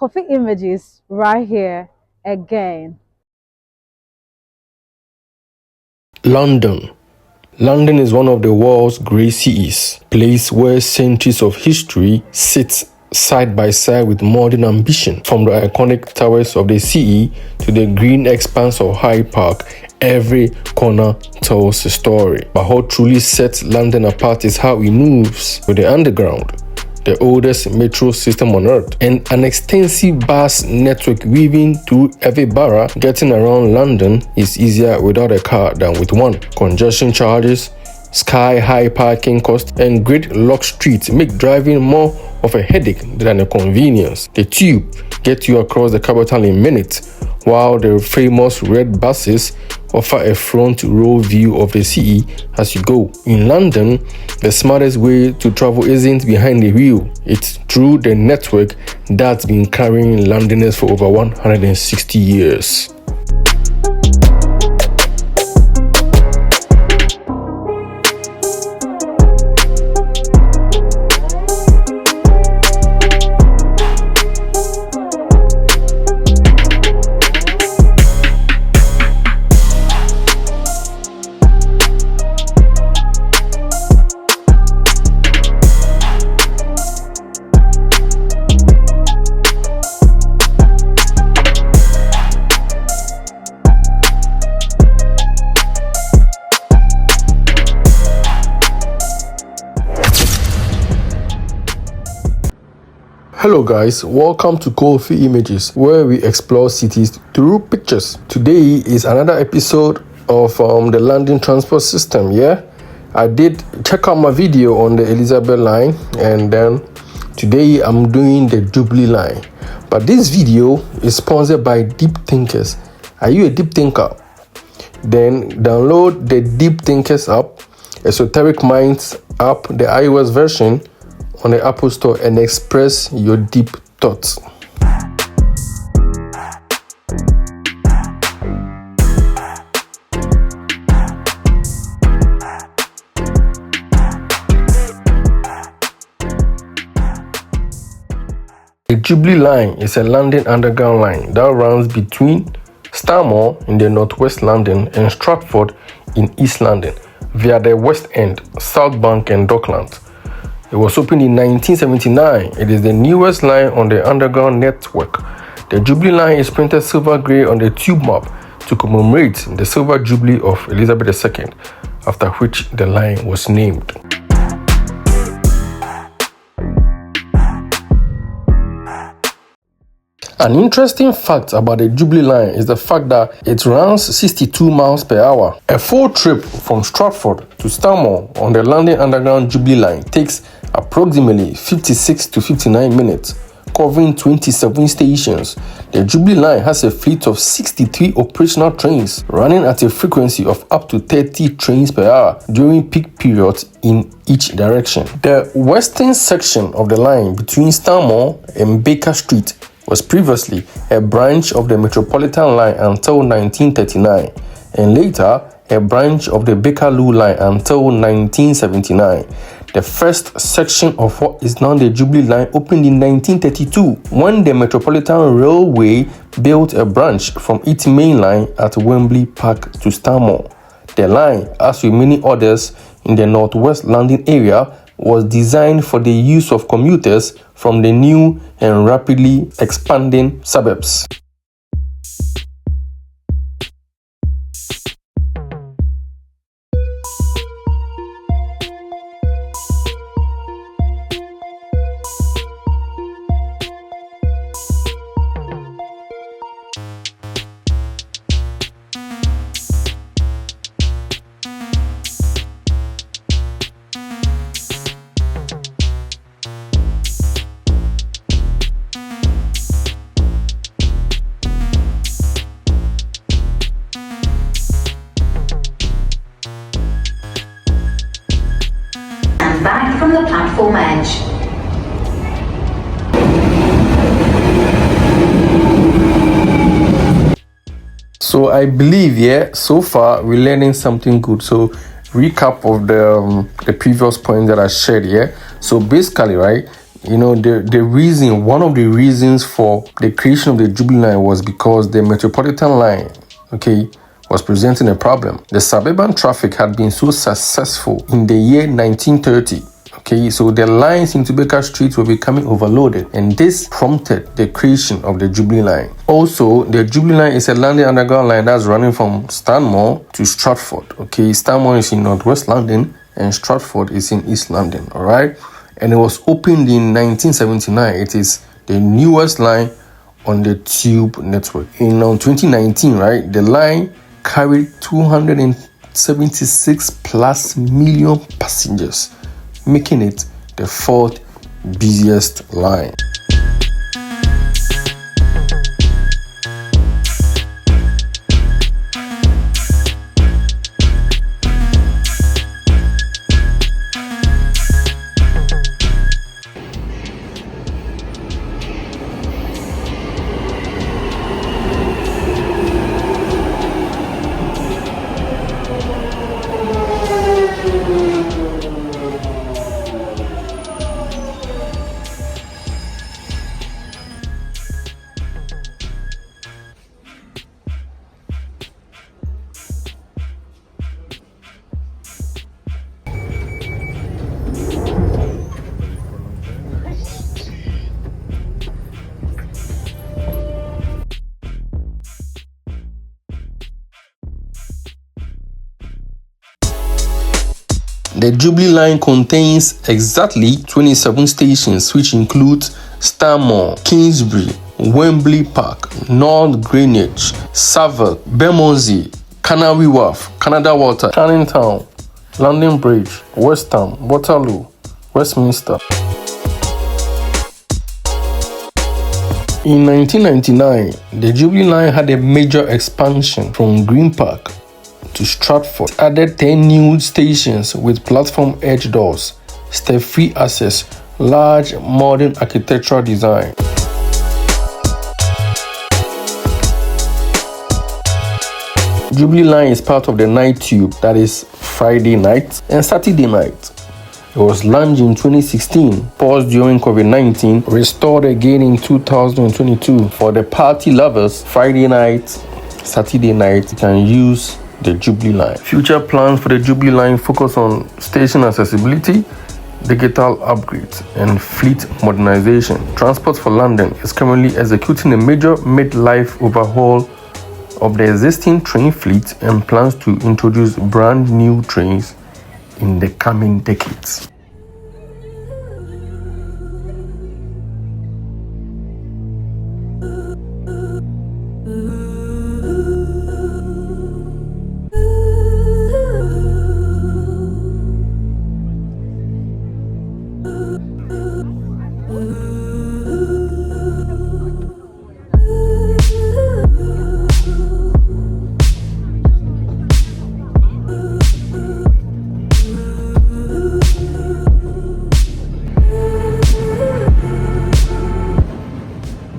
Coffee Images right here again. London. London is one of the world's great cities, a place where centuries of history sit side by side with modern ambition. From the iconic towers of the city to the green expanse of Hyde Park, every corner tells a story. But what truly sets London apart is how it moves with the underground, the oldest metro system on earth, and an extensive bus network weaving through every borough. Getting around London is easier without a car than with one. Congestion charges, sky-high parking costs, and gridlocked streets make driving more of a headache than a convenience. The tube gets you across the capital in minutes, while the famous red buses offer a front row view of the city as you go. In London, the smartest way to travel isn't behind the wheel, it's through the network that's been carrying Londoners for over 160 years. Hello guys, welcome to Coffee Images, where we explore cities through pictures. Today is another episode of the London transport system. I did check out my video on the Elizabeth line, and then today I'm doing the Jubilee line. But this video is sponsored by Deep Thinkers. Are you a deep thinker? Then download the Deep Thinkers app, Esoteric Minds app, the iOS version, on the Apple Store, and express your deep thoughts. The Jubilee Line is a London Underground line that runs between Stanmore in the northwest London and Stratford in East London via the West End, South Bank and Docklands. It was opened in 1979. It is the newest line on the underground network. The Jubilee line is printed silver grey on the tube map to commemorate the Silver Jubilee of Elizabeth II, after which the line was named. An interesting fact about the Jubilee line is the fact that it runs 62 miles per hour. A full trip from Stratford to Stanmore on the London Underground Jubilee line takes approximately 56 to 59 minutes, covering 27 stations. The Jubilee line has a fleet of 63 operational trains running at a frequency of up to 30 trains per hour during peak periods in each direction. The western section of the line between Stanmore and Baker Street was previously a branch of the Metropolitan line until 1939, and later a branch of the Bakerloo line until 1979. The first section of what is now the Jubilee line opened in 1932, when the Metropolitan Railway built a branch from its main line at Wembley Park to Stanmore. The line, as with many others in the northwest London area, was designed for the use of commuters from the new and rapidly expanding suburbs. Back from the platform edge. So I believe, so far we're learning something good. So recap of the previous point that I shared. So basically, right, One of the reasons for the creation of the Jubilee Line was because the Metropolitan Line, was presenting a problem. The suburban traffic had been so successful in the year 1930. So the lines into Baker Street were becoming overloaded, and this prompted the creation of the Jubilee Line. Also, the Jubilee Line is a London Underground line that's running from Stanmore to Stratford. Stanmore is in Northwest London, and Stratford is in East London. All right, and it was opened in 1979. It is the newest line on the Tube network. In 2019, right, the line carried 276 plus million passengers, making it the fourth busiest line. The Jubilee Line contains exactly 27 stations, which include Stanmore, Kingsbury, Wembley Park, North Greenwich, Savile, Bermondsey, Canary Wharf, Canada Water, Canning Town, London Bridge, West Ham, Waterloo, Westminster. In 1999, the Jubilee Line had a major expansion from Green Park to Stratford, added 10 new stations with platform edge doors, step-free access, large modern architectural design. Jubilee Line is part of the night tube, that is Friday night and Saturday night. It was launched in 2016, paused during COVID-19, restored again in 2022. For the party lovers, Friday night, Saturday night, you can use the Jubilee Line. Future plans for the Jubilee Line focus on station accessibility, digital upgrades, and fleet modernization. Transport for London is currently executing a major mid-life overhaul of the existing train fleet and plans to introduce brand new trains in the coming decades.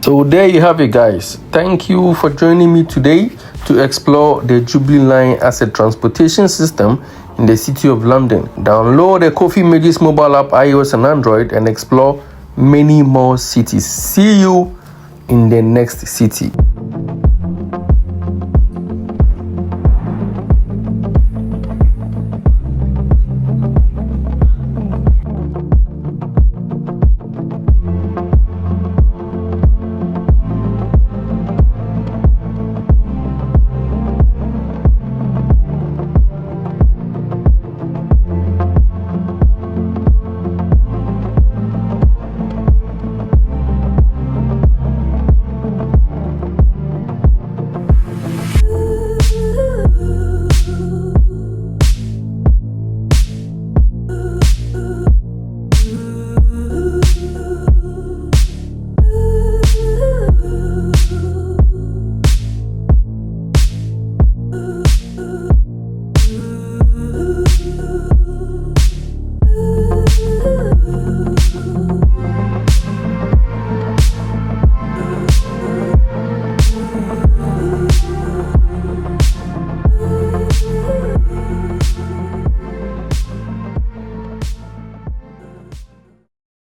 So there you have it, guys. Thank you for joining me today to explore the Jubilee Line as a transportation system in the City of London. Download the Coffee Images mobile app, iOS and Android, and explore many more cities. See you in the next city.